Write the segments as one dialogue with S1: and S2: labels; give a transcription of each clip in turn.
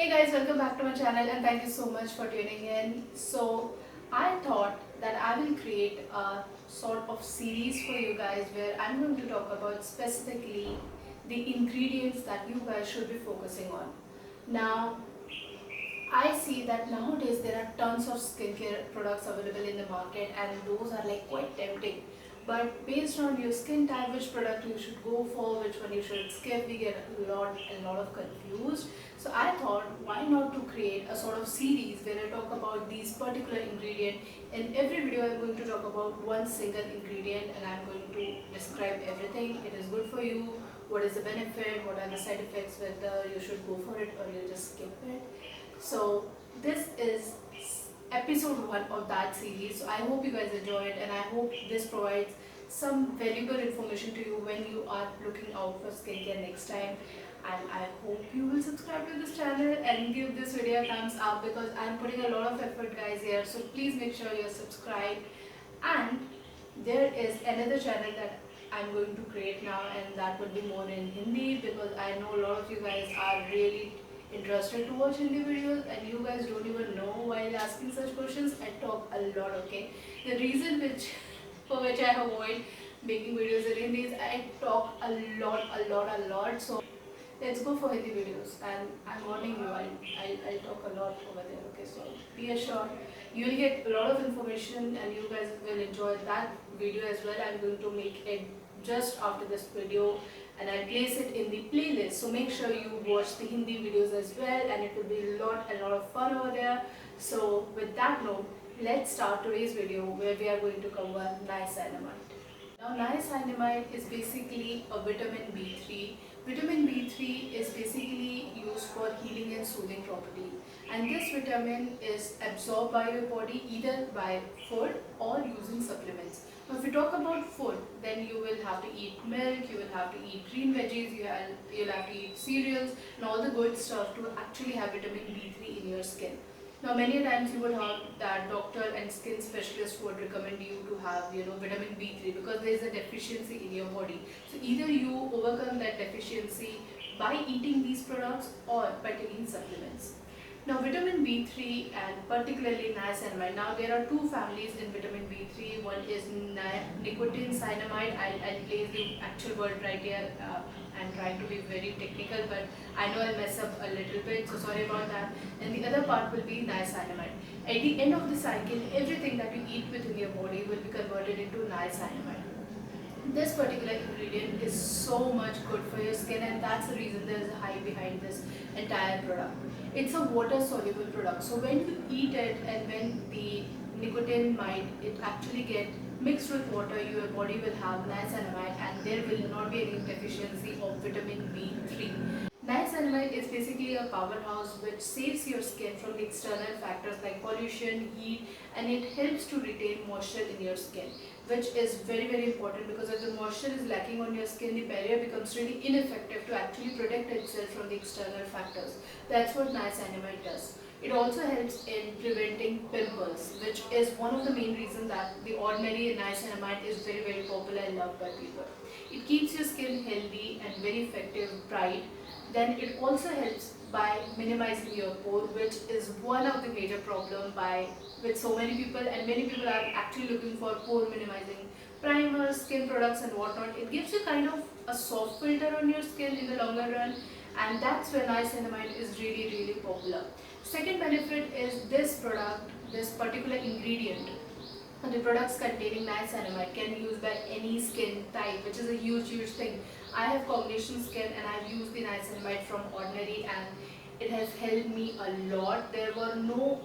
S1: Hey guys, welcome back to my channel and thank you so much for tuning in. So I thought that I will create a sort of series for you guys where I'm going to talk about specifically the ingredients that you guys should be focusing on. Now, I see that nowadays there are tons of skincare products available in the market and those are like quite tempting. But based on your skin type, which product you should go for, which one you should skip, we get a lot of confused. So I thought, why not to create a sort of series where I talk about these particular ingredient. In every video, I'm going to talk about one single ingredient and I'm going to describe everything. It is good for you. What is the benefit? What are the side effects? Whether you should go for it or you just skip it. So this is episode 1 of that series. So I hope you guys enjoy it and I hope this provides some valuable information to you when you are looking out for skincare next time. And I hope you will subscribe to this channel and give this video a thumbs up because I'm putting a lot of effort guys here. So please make sure you're subscribed. And there is another channel that I'm going to create now and that will be more in Hindi because I know a lot of you guys are really interested to watch Hindi videos and you guys don't even know while asking such questions. I talk a lot, okay? The reason for which I avoid making videos in Hindi is I talk a lot. So let's go for Hindi videos and I'm warning you, I'll talk a lot over there, okay? So be assured you will get a lot of information and you guys will enjoy that video as well. I'm going to make it just after this video and I'll place it in the playlist. So make sure you watch the Hindi videos as well and it will be a lot of fun over there. So with that note, let's start today's video where we are going to cover niacinamide. Now niacinamide is basically a vitamin B3. Vitamin B3 is basically used for healing and soothing property and this vitamin is absorbed by your body either by food or using supplements. Now if we talk about food, then you will have to eat milk, you will have to eat green veggies, you'll have to eat cereals and all the good stuff to actually have vitamin B3 in your skin. Now many times you would have that doctor and skin specialist would recommend you to have vitamin B3 because there is a deficiency in your body. So either you overcome that deficiency by eating these products or by taking supplements. Now vitamin B3 and particularly niacinamide. Now there are two families in vitamin B3. One is nicotinamide. I'll place the actual word right here. I'm trying to be very technical but I know I'll mess up a little bit, so sorry about that. And the other part will be niacinamide. At the end of the cycle, everything that you eat within your body will be converted into niacinamide. This particular ingredient is so much good for your skin and that's the reason there is a hype behind this entire product. It's a water soluble product, so when you eat it and when the nicotinamide it actually get mixed with water, your body will have niacinamide and there will not be any deficiency of vitamin B3. Niacinamide is basically a powerhouse which saves your skin from the external factors like pollution, heat, and it helps to retain moisture in your skin, which is very important because if the moisture is lacking on your skin, the barrier becomes really ineffective to actually protect itself from the external factors. That's what niacinamide does. It also helps in preventing pimples, which is one of the main reasons that the ordinary niacinamide is very popular and loved by people. It keeps your skin healthy and very effective, bright. Then it also helps by minimizing your pore, which is one of the major problem with so many people, and many people are actually looking for pore minimizing primers, skin products and whatnot. It gives you kind of a soft filter on your skin in the longer run and that's where niacinamide is really popular. Second benefit is this product, this particular ingredient. The products containing niacinamide can be used by any skin type, which is a huge thing. I have combination skin and I've used the niacinamide from Ordinary and it has helped me a lot. There were no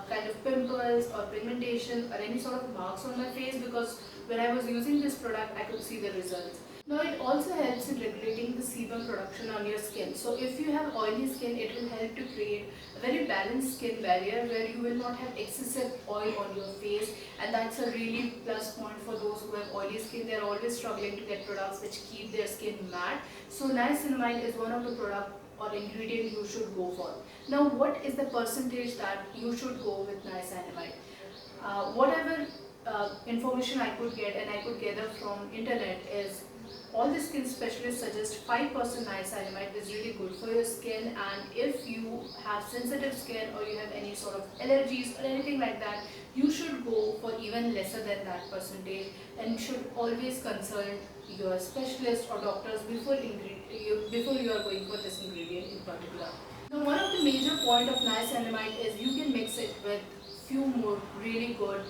S1: kind of pimples or pigmentation or any sort of marks on my face because when I was using this product I could see the results. Now it also helps in regulating the sebum production on your skin. So if you have oily skin, it will help to create a very balanced skin barrier where you will not have excessive oil on your face, and that's a really plus point for those who have oily skin. They're always struggling to get products which keep their skin matte. So niacinamide is one of the product or ingredient you should go for. Now what is the percentage that you should go with niacinamide? Whatever information I could get and I could gather from internet is all the skin specialists suggest 5% niacinamide is really good for your skin, and if you have sensitive skin or you have any sort of allergies or anything like that, you should go for even lesser than that percentage, and should always consult your specialist or doctors before you are going for this ingredient in particular. Now, one of the major point of niacinamide is you can mix it with few more really good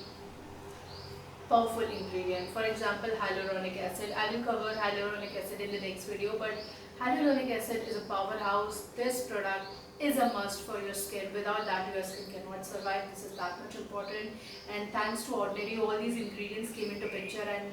S1: powerful ingredient. For example, hyaluronic acid. I will cover hyaluronic acid in the next video, but hyaluronic acid is a powerhouse. This product is a must for your skin. Without that, your skin cannot survive. This is that much important. And thanks to Ordinary, all these ingredients came into picture, and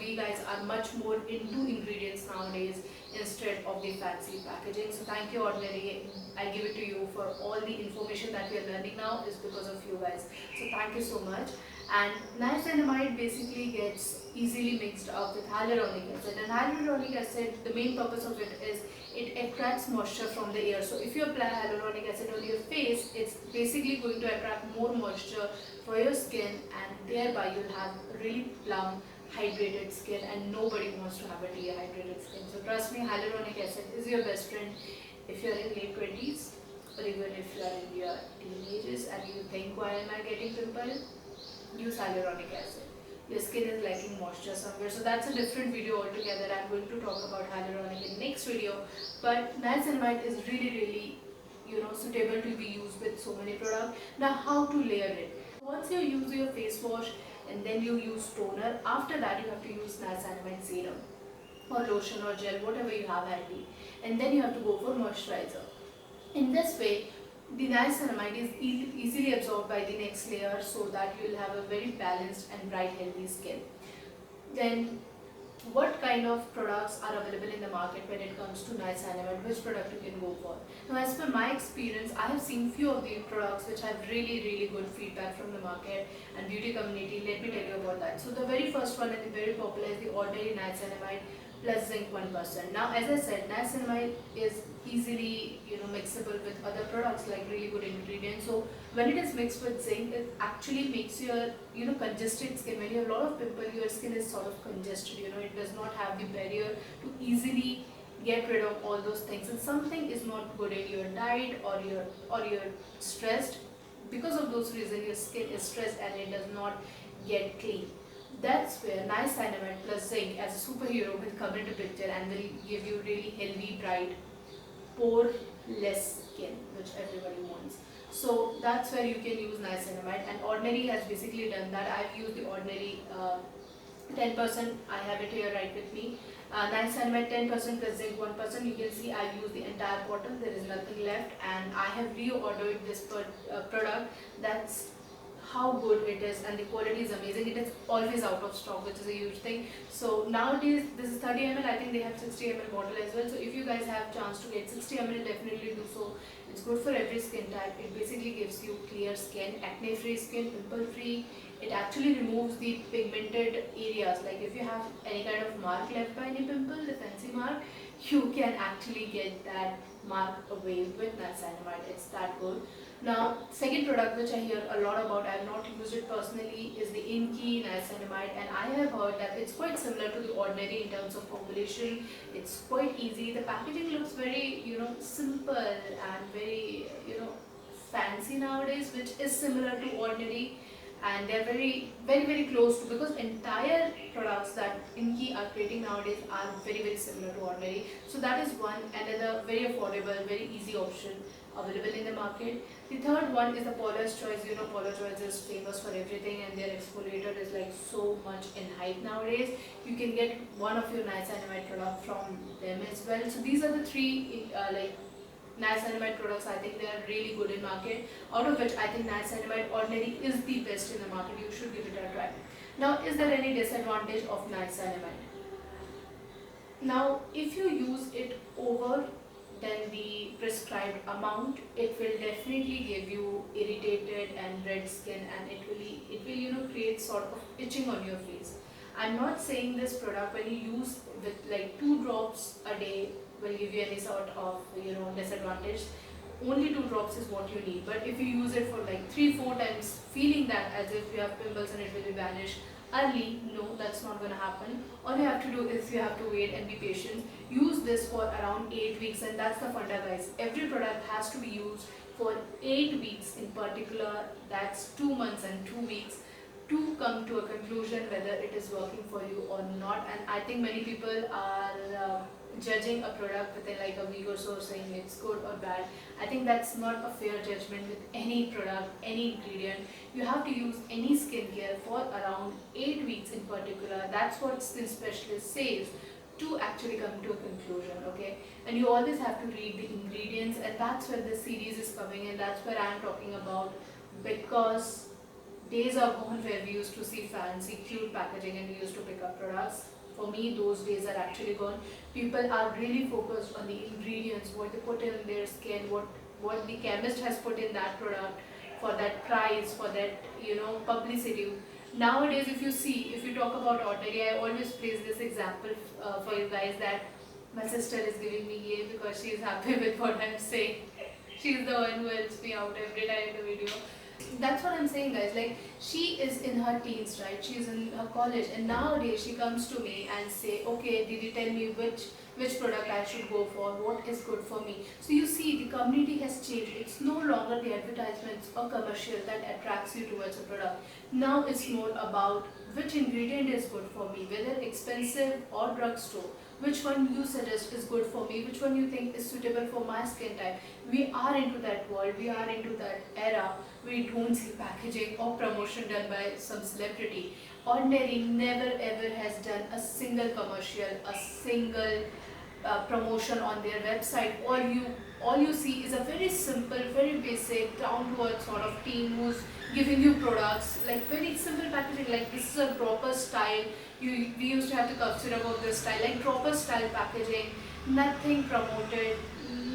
S1: we guys are much more into ingredients nowadays instead of the fancy packaging. So thank you, Ordinary. I give it to you for all the information that we are learning now is because of you guys. So thank you so much. And niacinamide basically gets easily mixed up with hyaluronic acid, and hyaluronic acid, the main purpose of it is it attracts moisture from the air. So if you apply hyaluronic acid on your face, it's basically going to attract more moisture for your skin, and thereby you'll have really plump, hydrated skin, and nobody wants to have a dehydrated skin. So trust me, hyaluronic acid is your best friend if you're in late 20s, or even if you're in your teenagers and you think, why am I getting pimple? Use hyaluronic acid. Your skin is lacking moisture somewhere. So that's a different video altogether. I'm going to talk about hyaluronic in the next video. But niacinamide is really suitable to be used with so many products. Now, how to layer it? Once you use your face wash and then you use toner, after that you have to use niacinamide serum or lotion or gel, whatever you have handy, and then you have to go for moisturizer. In this way, the niacinamide is easily absorbed by the next layer, so that you will have a very balanced and bright, healthy skin. Then, what kind of products are available in the market when it comes to niacinamide? Which product you can go for? Now, as per my experience, I have seen few of the products which have really good feedback from the market and beauty community. Let me tell you about that. So, the very first one and the very popular is the Ordinary Niacinamide plus zinc 1%. Now, as I said, niacinamide is easily mixable with other products like really good ingredients. So when it is mixed with zinc, it actually makes your congested skin. When you have a lot of pimple, your skin is sort of congested. It does not have the barrier to easily get rid of all those things. And something is not good in your diet, or you're stressed. Because of those reasons, your skin is stressed and it does not get clean. That's where niacinamide plus zinc as a superhero will come into picture and will give you really healthy, bright, pore-less skin, which everybody wants. So that's where you can use niacinamide, and Ordinary has basically done that. I've used the Ordinary 10%. I have it here right with me. Niacinamide 10% plus zinc 1%. You can see I've used the entire bottle. There is nothing left, and I have reordered this product. That's how good it is, and the quality is amazing. It is always out of stock, which is a huge thing. So nowadays this is 30 ml. I think they have 60 ml bottle as well. So if you guys have chance to get 60 ml, definitely do so. It's good for every skin type. It basically gives you clear skin, acne free skin, pimple free. It actually removes the pigmented areas. Like if you have any kind of mark left by any pimple, the fancy mark, you can actually get that mark away with niacinamide. It's that good. Now, second product which I hear a lot about, I have not used it personally, is the INKEY niacinamide, and I have heard that it's quite similar to the Ordinary in terms of formulation. It's quite easy. The packaging looks very, simple and very, fancy nowadays, which is similar to Ordinary, and they're very close to, because entire products that INKEY are creating nowadays are very similar to Ordinary. So that is another very affordable, very easy option available in the market. The third one is the Paula's Choice. Paula's Choice is famous for everything, and their exfoliator is like so much in hype nowadays. You can get one of your niacinamide product from them as well. So these are the three niacinamide products. I think they are really good in market, out of which I think niacinamide Ordinary is the best in the market. You should give it a try. Now, is there any disadvantage of niacinamide? Now, if you use it over than the prescribed amount, it will definitely give you irritated and red skin, and it will create sort of itching on your face. I'm not saying this product when you use with like 2 drops a day will give you any sort of disadvantage. Only 2 drops is what you need, but if you use it for like 3-4 times, feeling that as if you have pimples and it will be vanished, early. No, that's not going to happen. All you have to do is you have to wait and be patient. Use this for around 8 weeks, and that's the funda, guys. Every product has to be used for 8 weeks in particular. That's 2 months and 2 weeks to come to a conclusion whether it is working for you or not. And I think many people are judging a product within like a week or so, saying it's good or bad. I think that's not a fair judgment with any product, any ingredient. You have to use any skincare for around 8 weeks in particular. That's what skin specialist says, to actually come to a conclusion. Okay, and you always have to read the ingredients, and that's where the series is coming, and that's where I'm talking about. Because days are gone where we used to see fancy, cute packaging and we used to pick up products. For me, those days are actually gone. People are really focused on the ingredients, what they put in their skin, what the chemist has put in that product for that price, for that publicity. Nowadays, if you talk about ordinary, I always place this example for you guys, that my sister is giving me yay because she is happy with what I'm saying. She's the one who helps me out every time in the video. That's what I'm saying, guys. Like, she is in her teens, right? She's in her college, and nowadays she comes to me and say, okay, did you tell me which product I should go for, what is good for me? So you see, the community has changed. It's no longer the advertisements or commercial that attracts you towards a product. Now it's more about which ingredient is good for me, whether expensive or drugstore, which one you suggest is good for me, which one you think is suitable for my skin type. We are into that world, we are into that era. We don't see packaging or promotion done by some celebrity. Ordinary never ever has done a single commercial, a single promotion on their website. All you see is a very simple, very basic, down to earth sort of team who's giving you products, like very simple packaging, like this is a proper style. We used to have to consider about this style, like proper style packaging, nothing promoted,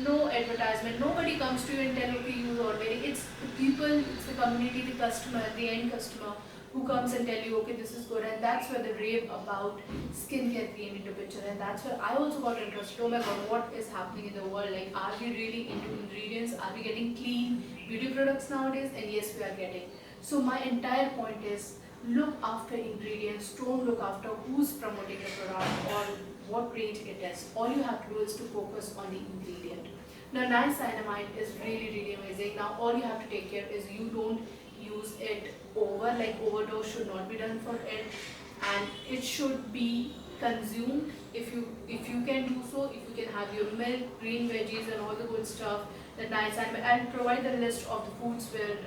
S1: no advertisement. Nobody comes to you and tell, okay, use ordinary. It's the people, it's the community, the customer, the end customer, who comes and tell you, okay, this is good. And that's where the rave about skincare came into picture, and that's where I also got interested. Oh my god, what is happening in the world? Like, are we really into ingredients? Are we getting clean beauty products nowadays? And yes, we are getting. So my entire point is, look after ingredients, don't look after who's promoting the product or what range it is. All you have to do is to focus on the ingredient. Now, niacinamide is really, really amazing. Now, all you have to take care is you don't use it over, like overdose should not be done for it, and it should be consumed if you can do so. If you can have your milk, green veggies, and all the good stuff. The niacinamide, and provide the list of the foods where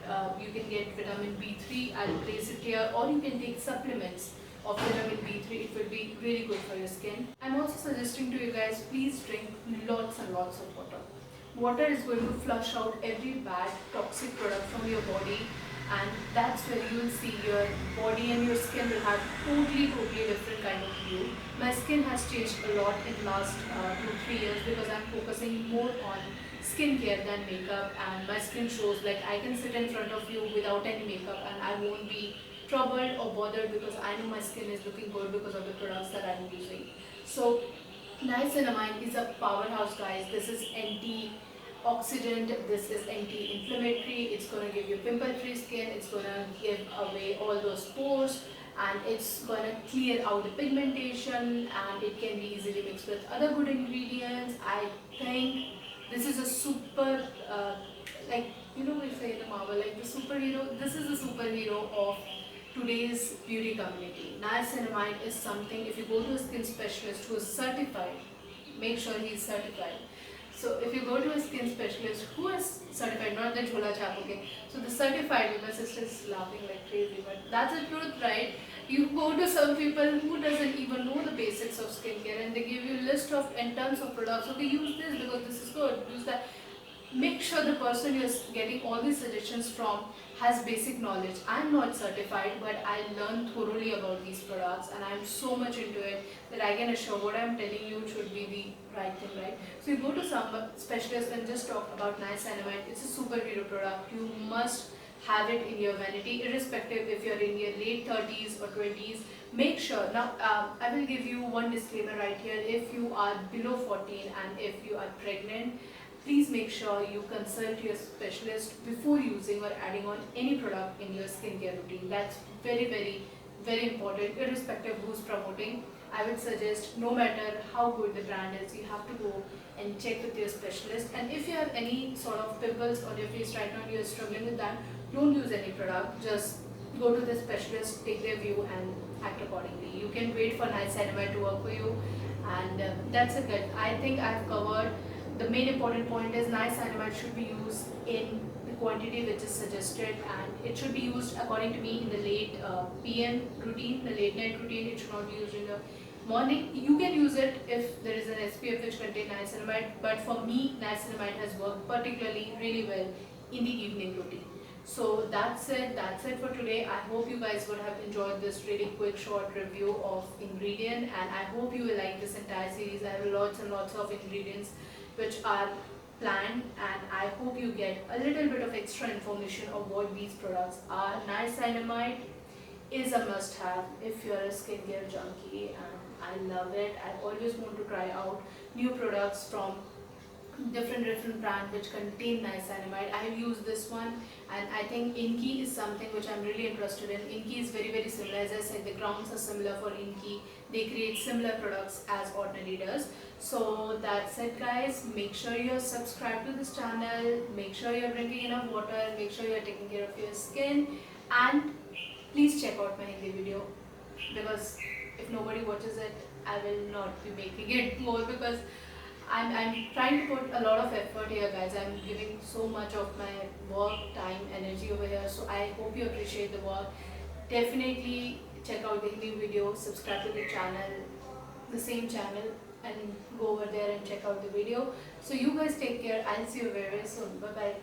S1: you can get vitamin B3. I'll place it here, or you can take supplements of vitamin B3. It will be really good for your skin. I'm also suggesting to you guys, please drink lots and lots of water. Water is going to flush out every bad toxic product from your body, and that's where you will see your body and your skin will have totally different kind of view. My skin has changed a lot in last 2-3 years because I'm focusing more on skincare than makeup, and my skin shows like I can sit in front of you without any makeup and I won't be troubled or bothered because I know my skin is looking good because of the products that I'm using. So niacinamide is a powerhouse, guys. This is antioxidant, this is anti-inflammatory, it's going to give you pimple-free skin, it's going to give away all those pores, and it's going to clear out the pigmentation, and it can be easily mixed with other good ingredients. I think this is a super, like, we say in the Marvel, like the superhero, this is the superhero of today's beauty community. Niacinamide is something, if you go to a skin specialist who is certified, make sure he is certified. So if you go to a skin specialist who is certified, not the Jhola Chap, okay? So the certified, my sister is laughing like crazy, but that's the truth, right? You go to some people who doesn't even know the basics of skincare, and they give you a list of and tons of products. Okay, use this because this is good, use that. Make sure the person you're getting all these suggestions from has basic knowledge. I'm not certified, but I learned thoroughly about these products, and I'm so much into it that I can assure what I'm telling you should be the right thing, right? So you go to some specialist and just talk about niacinamide. It's a superhero product. You must have it in your vanity, irrespective if you're in your late 30s or 20s. Make sure. Now, I will give you one disclaimer right here. If you are below 14 and if you are pregnant, please make sure you consult your specialist before using or adding on any product in your skincare routine. That's very, very very important, irrespective who's promoting. I would suggest, no matter how good the brand is, you have to go and check with your specialist. And if you have any sort of pimples on your face right now and you're struggling with that, don't use any product. Just go to the specialist, take their view, and act accordingly. You can wait for niacinamide to work for you, and that's it. Good. I think I've covered the main important point. Is niacinamide should be used in the quantity which is suggested, and it should be used according to me in the late PM routine, the late night routine. It should not be used in the morning. You can use it if there is an SPF which contains niacinamide, but for me niacinamide has worked particularly really well in the evening routine. So that's it for today. I hope you guys would have enjoyed this really quick short review of ingredient, and I hope you will like this entire series. I have lots and lots of ingredients which are planned, and I hope you get a little bit of extra information of what these products are. Niacinamide is a must have if you're a skincare junkie, and I love it. I always want to try out new products from different brand which contain niacinamide. I have used this one, and I think Inki is something which I'm really interested in. Inki is very similar. As I said, the grounds are similar for Inki. They create similar products as Ordinary does. So that's it guys. Make sure you're subscribed to this channel. Make sure you're drinking enough water. Make sure you're taking care of your skin. And please check out my Hindi video, because if nobody watches it, I will not be making it more, because I'm trying to put a lot of effort here guys. I'm giving so much of my work, time, energy over here. So I hope you appreciate the work. Definitely check out the Hindi video, subscribe to the channel, the same channel, and go over there and check out the video. So you guys take care. I'll see you very soon. Bye bye.